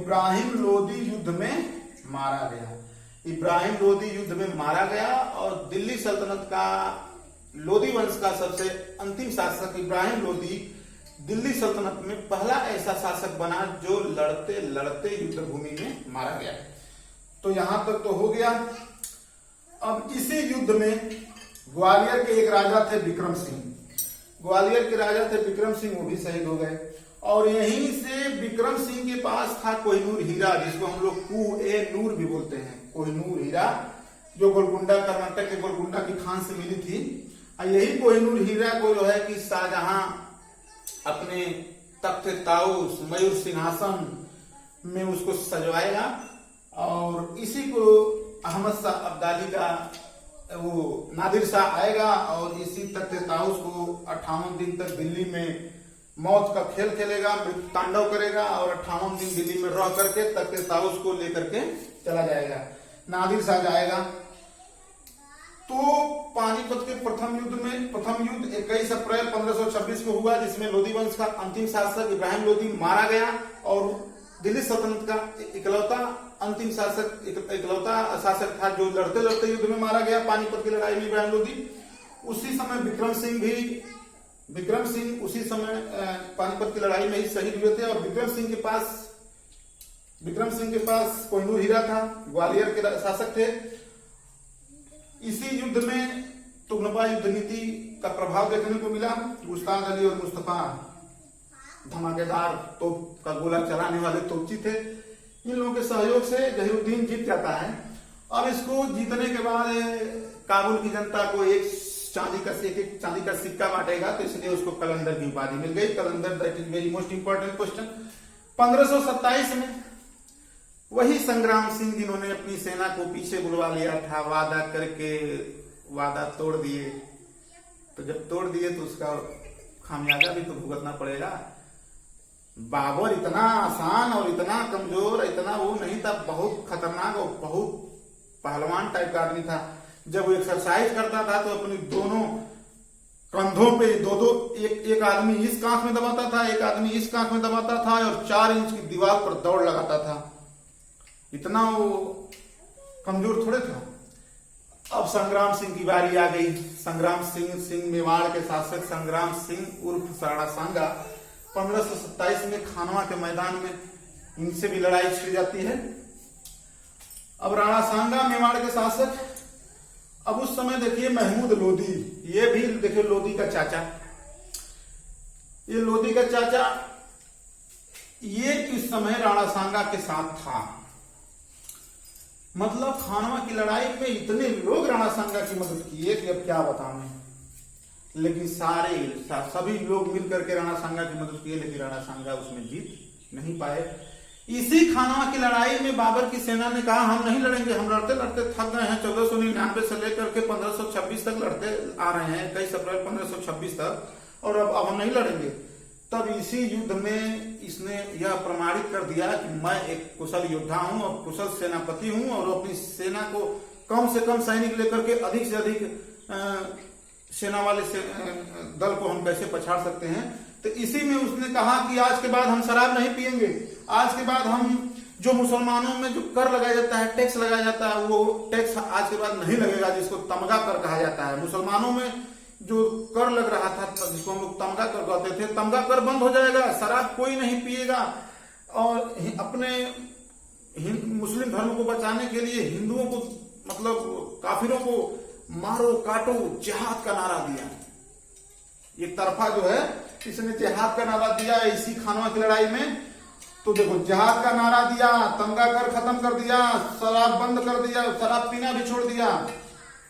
इब्राहिम लोदी युद्ध में मारा गया। इब्राहिम लोदी युद्ध में मारा गया और दिल्ली सल्तनत का लोदी वंश का सबसे अंतिम शासक इब्राहिम लोदी दिल्ली सल्तनत में पहला ऐसा शासक बना जो लड़ते लड़ते युद्ध भूमि में मारा गया। तो यहां तक तो हो गया। अब इसी युद्ध में ग्वालियर के एक राजा थे विक्रम सिंह। ग्वालियर के राजा थे विक्रम सिंह, वो भी शहीद हो गए। और यहीं से विक्रम सिंह के पास था कोहिनूर हीरा, जिसको हम लोग कुएनूर भी बोलते हैं। कोहिनूर हीरा जो गोलकुंडा, कर्नाटक के गोलकुंडा की खान से मिली थी। और यही कोहिनूर हीरा को जो है कि शाहजहां अपने तख्त ताउस मयूर सिंहासन में उसको सजवाएगा और इसी को अहमद शाह अब्दाली का वो नादिर शाह आएगा और इसी तख्त ताउस को 58 दिन तक दिल्ली में मौत का खेल खेलेगा, मृत्यु तांडव करेगा और 58 दिन दिल्ली में रह करके तख्त ताउस को लेकर के चला जाएगा। नादिर शाह जाएगा। तो पानीपत के प्रथम युद्ध 21 अप्रैल 1526 को हुआ, जिसमें लोदी वंश का अंतिम शासक इब्राहिम लोदी मारा गया और दिल्ली सल्तनत का इकलौता अंतिम शासक इकलौता शासक था जो लड़ते लड़ते युद्ध में मारा गया पानीपत की लड़ाई में इब्राहिम लोदी। उसी समय विक्रम सिंह उसी समय पानीपत की लड़ाई में ही शहीद हुए थे। और विक्रम सिंह के पास कोहिनूर हीरा था, ग्वालियर के शासक थे। इसी युद्ध में तुगलका युद्ध नीति का प्रभाव देखने को मिला। उस्ताद अली और मुस्तफा धमाकेदार तोप का गोला चलाने वाले तोपची थे। इन लोगों के सहयोग से जहीरुद्दीन जीत जाता है। अब इसको जीतने के बाद काबुल की जनता को एक चांदी का सिक्का बांटेगा, तो इसलिए उसको कलंदर की उपाधि मिल गई। कलंदर, that is very most important question. 1527 में वही संग्राम सिंह जिन्होंने अपनी सेना को पीछे बुलवा लिया था, वादा करके वादा तोड़ दिए, तो जब तोड़ दिए तो उसका खामियाजा भी तो भुगतना पड़ेगा। बाबर इतना आसान और इतना कमजोर, इतना वो नहीं था, बहुत खतरनाक और बहुत पहलवान टाइप का आदमी था। जब वो एक्सरसाइज करता था तो अपने दोनों कंधों पे एक आदमी इस कांख में दबाता था, एक आदमी इस कांख में दबाता था और 4 इंच की दीवार पर दौड़ लगाता था। इतना वो कमजोर थोड़े था। अब संग्राम सिंह की बारी आ गई। संग्राम सिंह मेवाड़ के शासक संग्राम सिंह उर्फ राणा सांगा 1527 में खानवा के मैदान में इनसे भी लड़ाई छिड़ जाती है। अब राणा सांगा मेवाड़ के शासक। अब उस समय देखिए महमूद लोदी, ये भी देखिए लोदी का चाचा, ये लोदी का चाचा ये इस समय राणा सांगा के साथ था। मतलब खानवा की लड़ाई में इतने लोग राणा सांगा की मदद किए कि अब क्या बताऊं। लेकिन सभी लोग मिलकर के राणा सांगा की मदद किए, लेकिन राणा सांगा उसमें जीत नहीं पाए। इसी खानवा की लड़ाई में बाबर की सेना ने कहा हम नहीं लड़ेंगे, हम लड़ते लड़ते थक गए हैं। 1499 से लेकर के 1526 तक लड़ते आ रहे हैं, 21 अप्रैल 1526 तक, और अब हम नहीं लड़ेंगे। तब इसी युद्ध में इसने यह प्रमाणित कर दिया कि मैं एक कुशल योद्धा हूं और कुशल सेनापति हूं और अपनी सेना को कम से कम सैनिक लेकर के अधिक से अधिक सेना वाले दल को हम कैसे पछाड़ सकते हैं। तो इसी में उसने कहा कि आज के बाद हम शराब नहीं पिएंगे, आज के बाद हम जो मुसलमानों में जो कर लगाया जाता है, टैक्स लगाया जाता है, वो टैक्स आज के बाद नहीं लगेगा, जिसको तमगा कर कहा जाता है। मुसलमानों में जो कर लग रहा था, जिसको हम लोग तमगा कर कहते थे, तमगा कर बंद हो जाएगा, शराब कोई नहीं पिएगा। और अपने मुस्लिम धर्म को बचाने के लिए हिंदुओं को, मतलब काफिरों को मारो काटो, जिहाद का नारा दिया। एक तरफा जो है इसने जिहाद का नारा दिया इसी खानवा की लड़ाई में। तो देखो जिहाद का नारा दिया, तमगा कर खत्म कर दिया, शराब बंद कर दिया, शराब पीना भी छोड़ दिया।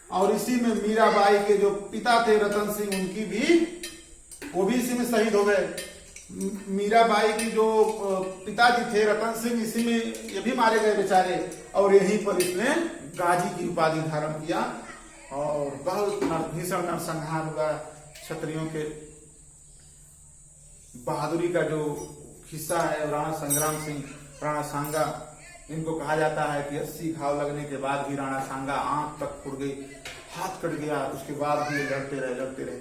और इसी में मीराबाई के जो पिता थे रतन सिंह, उनकी भी वो भी इसी में शहीद हो गए। मीराबाई की जो पिताजी थे रतन सिंह, इसी में ये भी मारे गए बेचारे। और यहीं पर इसने गाजी की उपाधि धारण किया और बहुत भीषण नरसंहार हुआ। क्षत्रियों के बहादुरी का जो हिस्सा है राणा संग्राम सिंह, राणा सांगा, इनको कहा जाता है कि 80 घाव लगने के बाद भी राणा सांगा आंख तक फूट गई, हाथ कट गया, उसके बाद भी लड़ते रहे।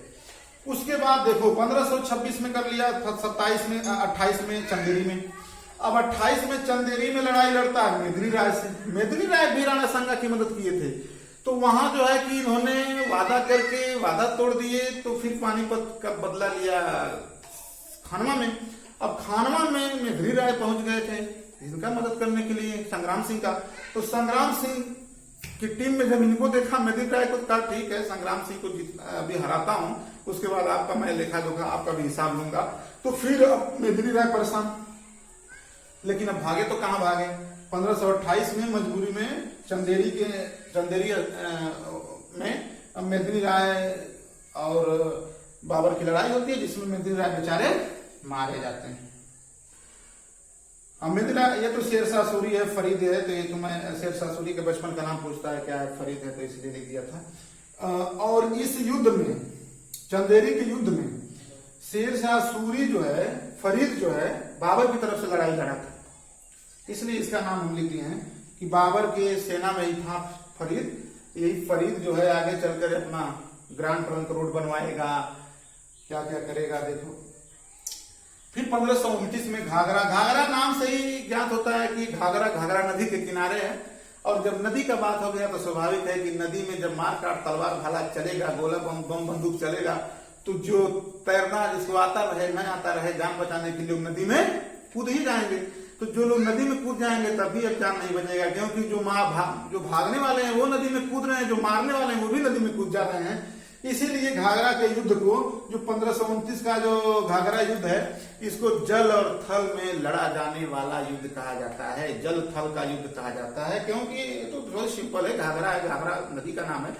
उसके बाद देखो 1526 में कर लिया, 27 में 28 में चंदेरी में। अब 28 में चंदेरी में लड़ाई लड़ता है मेदिनी राय से। मेदिनी राय भी राणा सांगा की मदद किए थे। तो वहां जो है कि इन्होंने वादा करके वादा तोड़ दिए, तो फिर पानीपत का बदला लिया खानवा में। अब खानवा में मेदिनी राय पहुंच गए थे इनका मदद करने के लिए, संग्राम सिंह का। तो संग्राम सिंह की टीम में जब इनको देखा मेदिनी राय को, कहा ठीक है संग्राम सिंह को अभी हराता हूं, उसके बाद आपका मैं लेखा जोखा आपका भी हिसाब लूंगा। तो फिर अब मेदिनी राय परेशान, लेकिन अब भागे तो कहां भागे। 1528 में मजबूरी में चंदेरी में अब मेदिनी राय और बाबर की लड़ाई होती है, जिसमें मेदिनी राय बेचारे मारे जाते हैं। अब मेदिनी राय, ये तो शेरशाह सूरी है, फरीद है, तो ये तो मैं शेरशाह सूरी के बचपन का नाम पूछता है क्या है, फरीद है, तो इसलिए लिख दिया था। और इस युद्ध में, चंदेरी के युद्ध में शेरशाह सूरी जो है, फरीद जो है, बाबर की तरफ से लड़ाई लड़ा था, इसलिए इसका नाम हम लिख दिए हैं कि बाबर के सेना में ही था फरीद। यही फरीद जो है आगे चलकर अपना ग्रांड ट्रंक रोड बनवाएगा, क्या क्या करेगा देखो। फिर 1529 में घाघरा, घाघरा नाम से ही ज्ञात होता है कि घाघरा नदी के किनारे है। और जब नदी का बात हो गया तो स्वाभाविक है कि नदी में जब मार काट तलवार भाला चलेगा, गोला बम बंदूक चलेगा, तो जो तैरना जिसको आता रहे न आता रहे, जान बचाने के लिए नदी में कूद ही जाएंगे। तो जो लोग नदी में कूद जाएंगे तब भी अब जान नहीं बचेगा, क्योंकि जो भागने वाले हैं वो नदी में कूद रहे हैं, जो मारने वाले हैं वो भी नदी में कूद जा रहे हैं। इसीलिए घाघरा के युद्ध को, जो 1529 का जो घाघरा युद्ध है, इसको जल और थल में लड़ा जाने वाला युद्ध कहा जाता है, जल थल का युद्ध कहा जाता है। क्योंकि तो बहुत सिंपल है, घाघरा है, घाघरा नदी का नाम है,